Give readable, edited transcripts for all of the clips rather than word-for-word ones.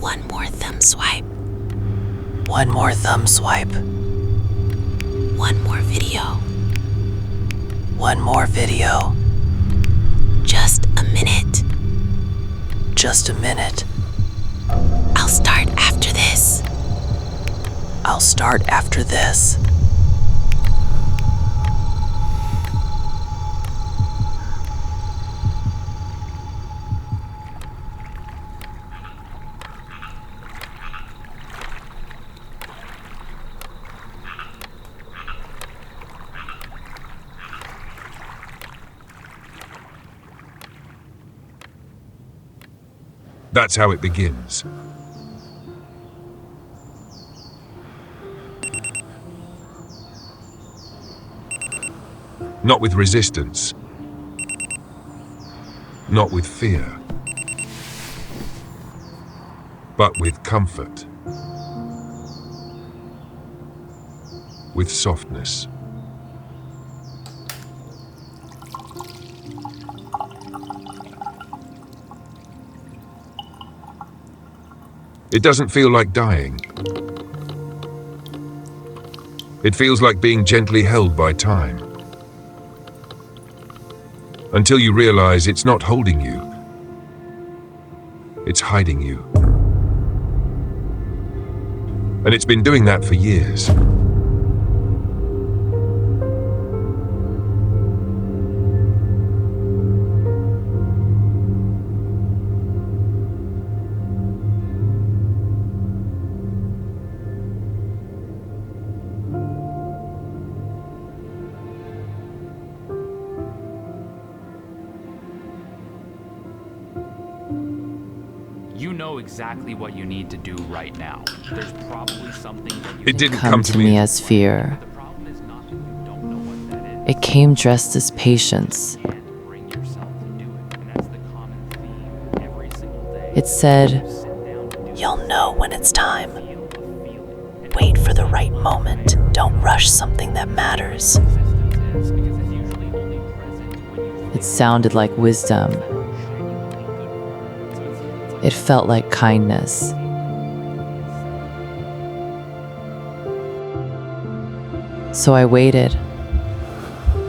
One more thumb swipe. One more thumb swipe. One more video. One more video. Just a minute. Just a minute. I'll start after this. I'll start after this. That's how it begins. Not with resistance. Not with fear. But with comfort. With softness. It doesn't feel like dying. It feels like being gently held by time. Until you realize it's not holding you. It's hiding you. And it's been doing that for years. You know exactly what you need to do right now. There's probably something that you It didn't Come to me as fear. The problem is not that you don't know what that is. It came dressed as patience. You can't bring yourself to do it, and that's the common theme every single day. It said, You sit down to do "You'll know when it's time. feel a feeling. And Wait for the right moment. Don't rush something that matters." resistance is because it's usually only present when you It sounded like wisdom. genuinely good for it. So It felt like kindness. So I waited.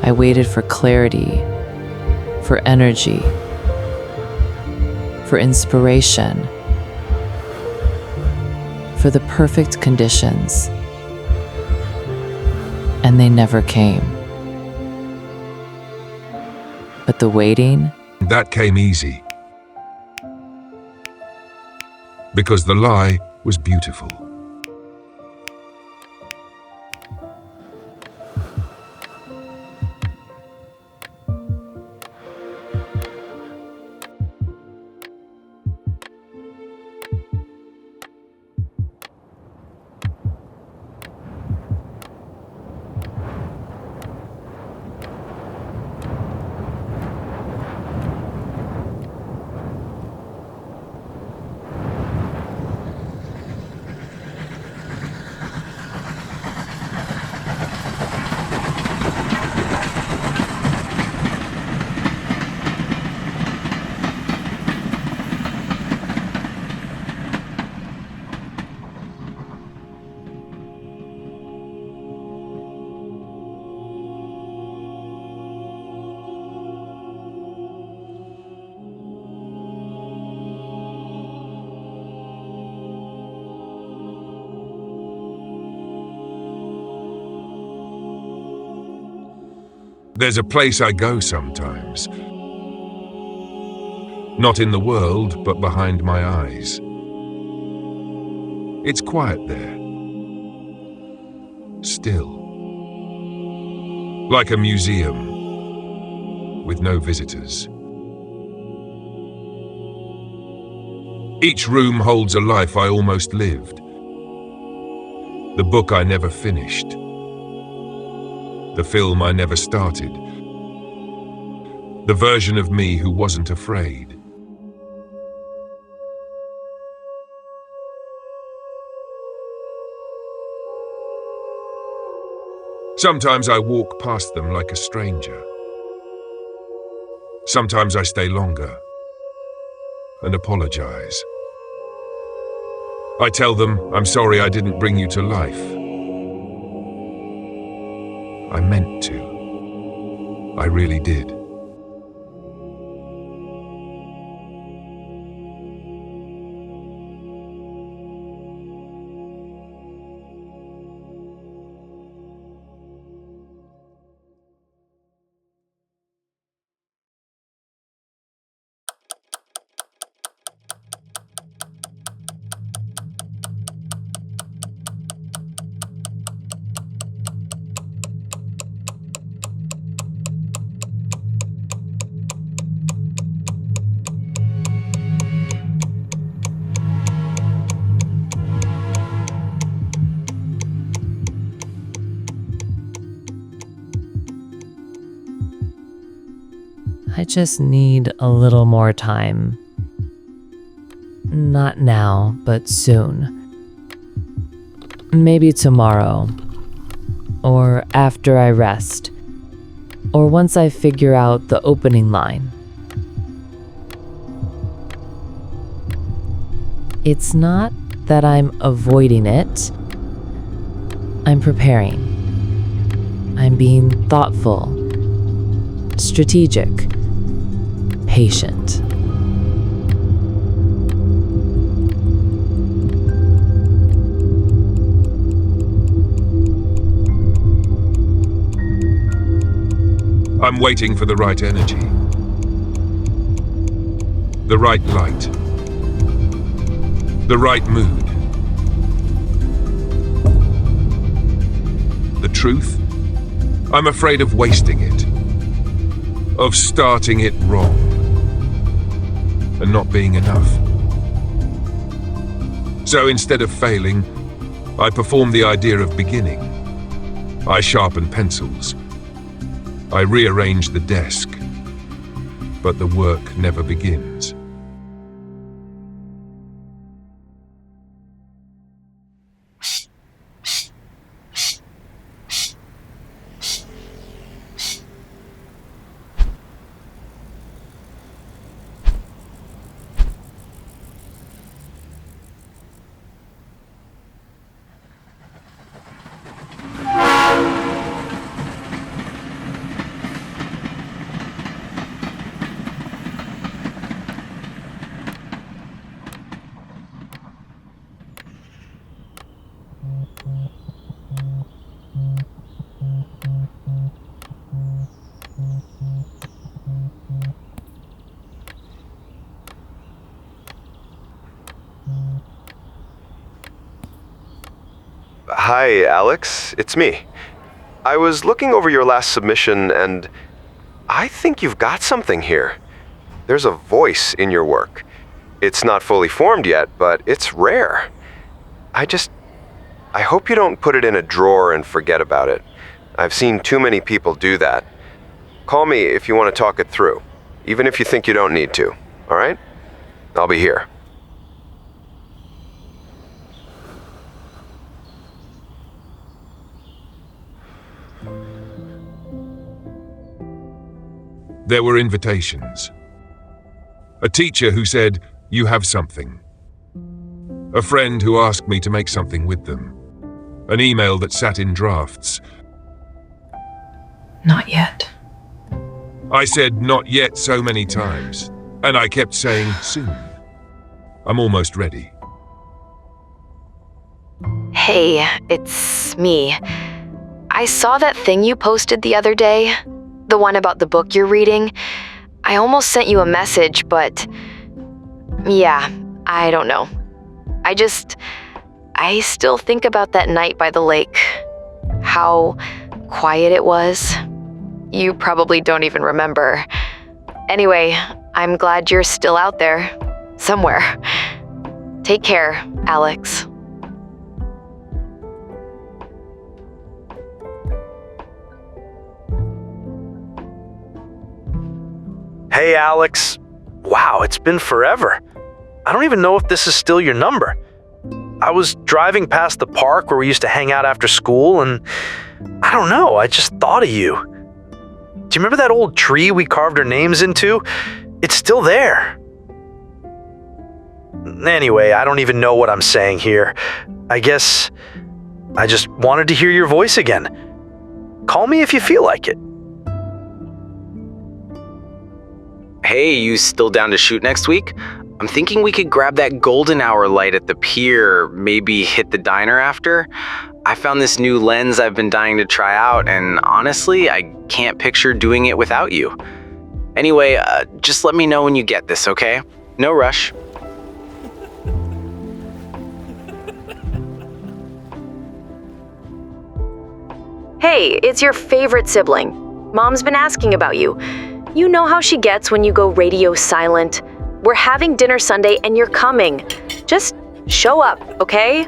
I waited for clarity, for energy, for inspiration, for the perfect conditions. And they never came. But the waiting, That came easy. Because the lie was beautiful. There's a place I go sometimes. Not in the world, but behind my eyes. It's quiet there. Still. Like a museum, with no visitors. Each room holds a life I almost lived. The book I never finished. The film I never started. The version of me who wasn't afraid. Sometimes I walk past them like a stranger. Sometimes I stay longer and apologize. I tell them, I'm sorry I didn't bring you to life. I meant to. I really did. I just need a little more time. Not now, but soon. Maybe tomorrow. Or after I rest. Or once I figure out the opening line. It's not that I'm avoiding it. I'm preparing. I'm being thoughtful, strategic, patient. I'm waiting for the right energy. The right light. The right mood. The truth? I'm afraid of wasting it. Of starting it wrong. And not being enough. So instead of failing, I perform the idea of beginning. I sharpen pencils. I rearrange the desk. But the work never begins. Hi, Alex. It's me. I was looking over your last submission and I think you've got something here. There's a voice in your work. It's not fully formed yet, but it's rare. I hope you don't put it in a drawer and forget about it. I've seen too many people do that. Call me if you want to talk it through, even if you think you don't need to, all right? I'll be here. There were invitations. A teacher who said, "You have something." A friend who asked me to make something with them. An email that sat in drafts. Not yet. I said "not yet" so many times, and I kept saying "soon." I'm almost ready. Hey, it's me. I saw that thing you posted the other day, the one about the book you're reading. I almost sent you a message, but yeah, I don't know. I still think about that night by the lake. How quiet it was. You probably don't even remember. Anyway, I'm glad you're still out there. Somewhere. Take care, Alex. Hey, Alex. Wow, it's been forever. I don't even know if this is still your number. I was driving past the park where we used to hang out after school, and I don't know, I just thought of you. Do you remember that old tree we carved our names into? It's still there. Anyway, I don't even know what I'm saying here. I guess I just wanted to hear your voice again. Call me if you feel like it. Hey, you still down to shoot next week? I'm thinking we could grab that golden hour light at the pier, maybe hit the diner after. I found this new lens I've been dying to try out, and honestly, I can't picture doing it without you. Anyway, just let me know when you get this, okay? No rush. Hey, it's your favorite sibling. Mom's been asking about you. You know how she gets when you go radio silent. We're having dinner Sunday and you're coming. Just show up, okay?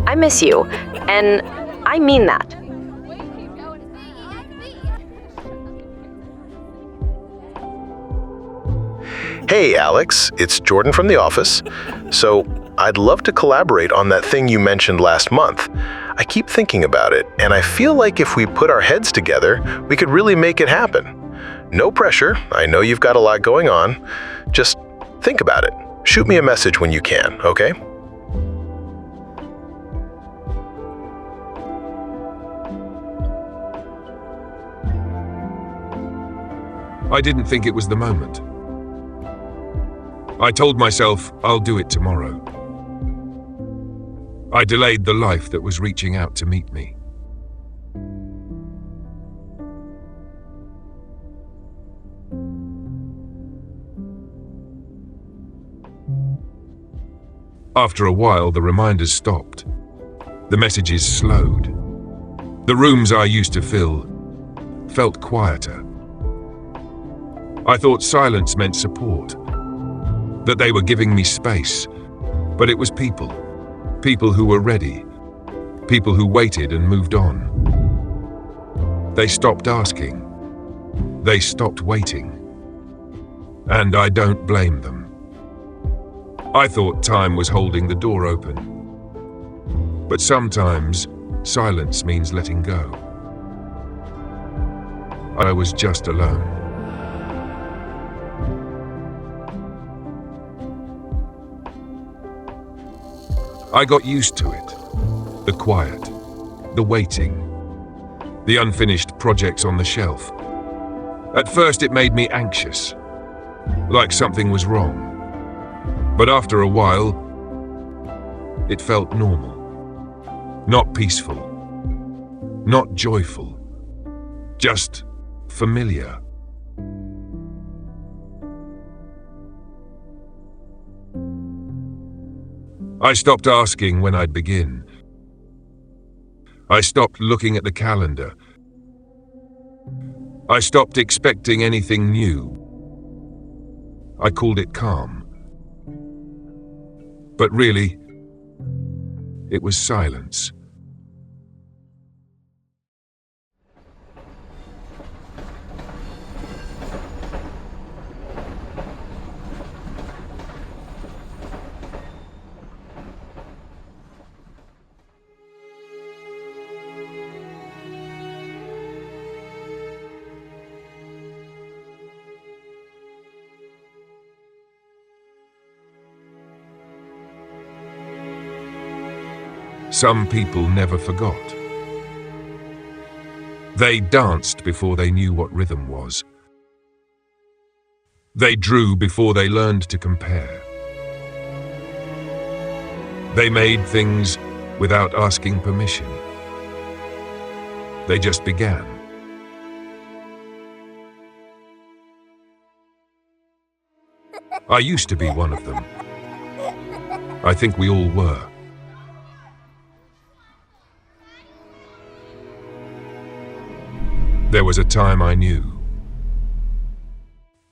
I miss you, and I mean that. Hey, Alex, it's Jordan from the office. So, I'd love to collaborate on that thing you mentioned last month. I keep thinking about it, and I feel like if we put our heads together, we could really make it happen. No pressure, I know you've got a lot going on. Just think about it. Shoot me a message when you can, okay? I didn't think it was the moment. I told myself I'll do it tomorrow. I delayed the life that was reaching out to meet me. After a while, the reminders stopped. The messages slowed. The rooms I used to fill felt quieter. I thought silence meant support, that they were giving me space, but it was people. People who were ready. People who waited and moved on. They stopped asking. They stopped waiting. And I don't blame them. I thought time was holding the door open. But sometimes, silence means letting go. I was just alone. I got used to it. The quiet, the waiting, the unfinished projects on the shelf. At first it made me anxious, like something was wrong. But after a while, it felt normal. Not peaceful, not joyful, just familiar. I stopped asking when I'd begin. I stopped looking at the calendar. I stopped expecting anything new. I called it calm. But really, it was silence. Some people never forgot. They danced before they knew what rhythm was. They drew before they learned to compare. They made things without asking permission. They just began. I used to be one of them. I think we all were. There was a time I knew.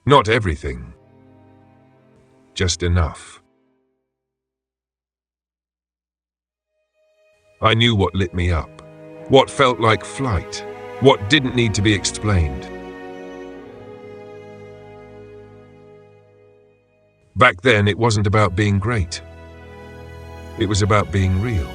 Not everything, just enough. I knew what lit me up, what felt like flight, what didn't need to be explained. Back then, it wasn't about being great. It was about being real.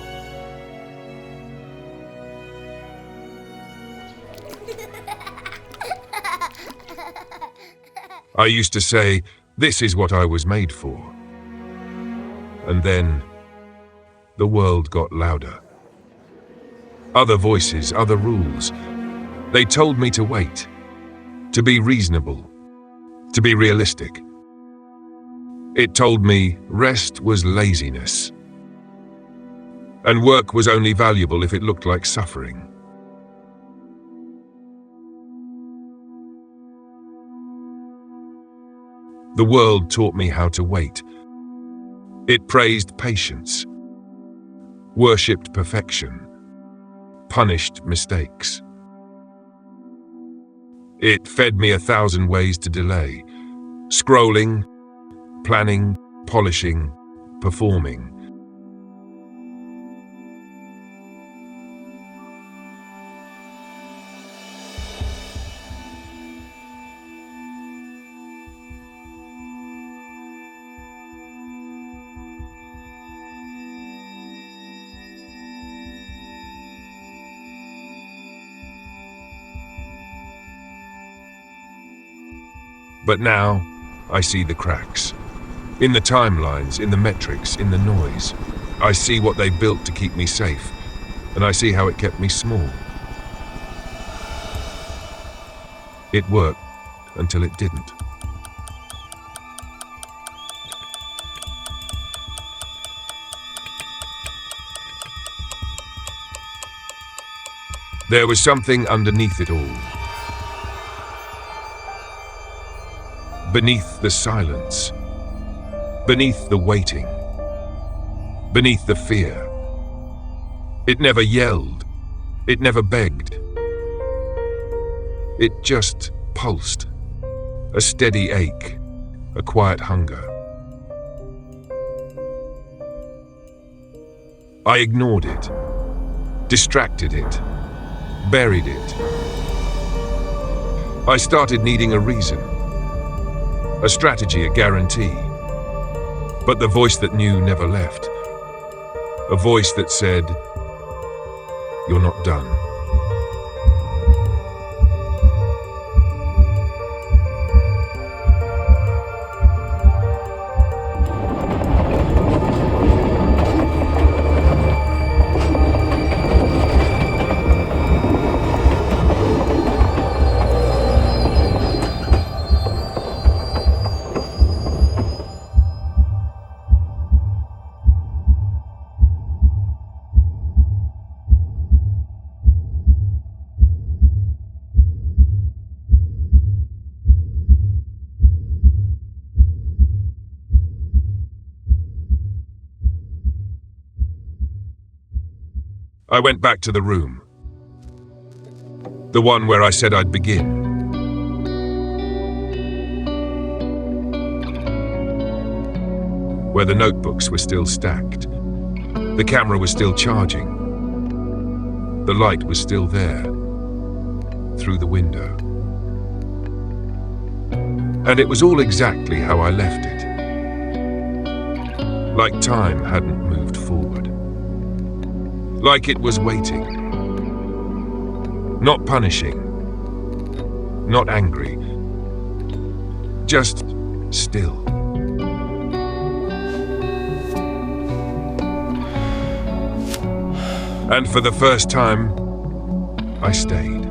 I used to say, this is what I was made for. And then the world got louder. Other voices, other rules. They told me to wait, to be reasonable, to be realistic. It told me rest was laziness, and work was only valuable if it looked like suffering. The world taught me how to wait. It praised patience, worshipped perfection, punished mistakes. It fed me 1,000 ways to delay, scrolling, planning, polishing, performing. But now, I see the cracks. In the timelines, in the metrics, in the noise. I see what they built to keep me safe, and I see how it kept me small. It worked until it didn't. There was something underneath it all. Beneath the silence, beneath the waiting, beneath the fear. It never yelled, it never begged. It just pulsed, a steady ache, a quiet hunger. I ignored it, distracted it, buried it. I started needing a reason. A strategy, a guarantee. But the voice that knew never left. A voice that said, "You're not done." I went back to the room. The one where I said I'd begin. Where the notebooks were still stacked. The camera was still charging. The light was still there, through the window. And it was all exactly how I left it. Like time hadn't moved forward. Like it was waiting. Not punishing. Not angry. Just still. And for the first time, I stayed.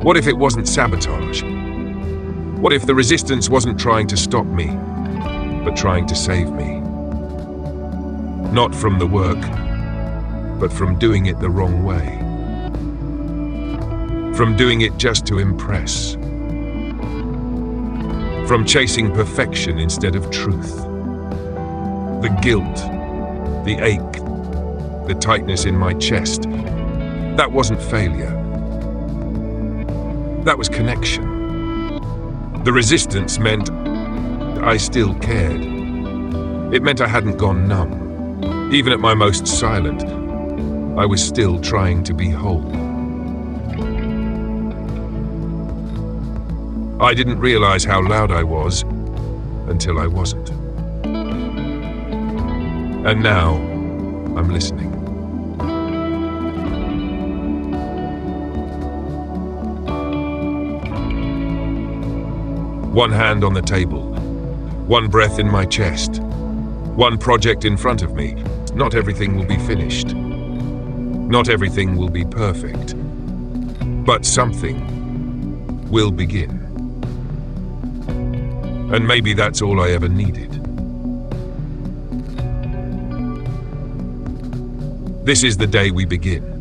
What if it wasn't sabotage? What if the resistance wasn't trying to stop me, but trying to save me? Not from the work, but from doing it the wrong way. From doing it just to impress. From chasing perfection instead of truth. The guilt, the ache, the tightness in my chest, that wasn't failure. That was connection. The resistance meant I still cared. It meant I hadn't gone numb. Even at my most silent, I was still trying to be whole. I didn't realize how loud I was until I wasn't. And now, I'm listening. One hand on the table. One breath in my chest. One project in front of me. Not everything will be finished. Not everything will be perfect. But something will begin. And maybe that's all I ever needed. This is the day we begin.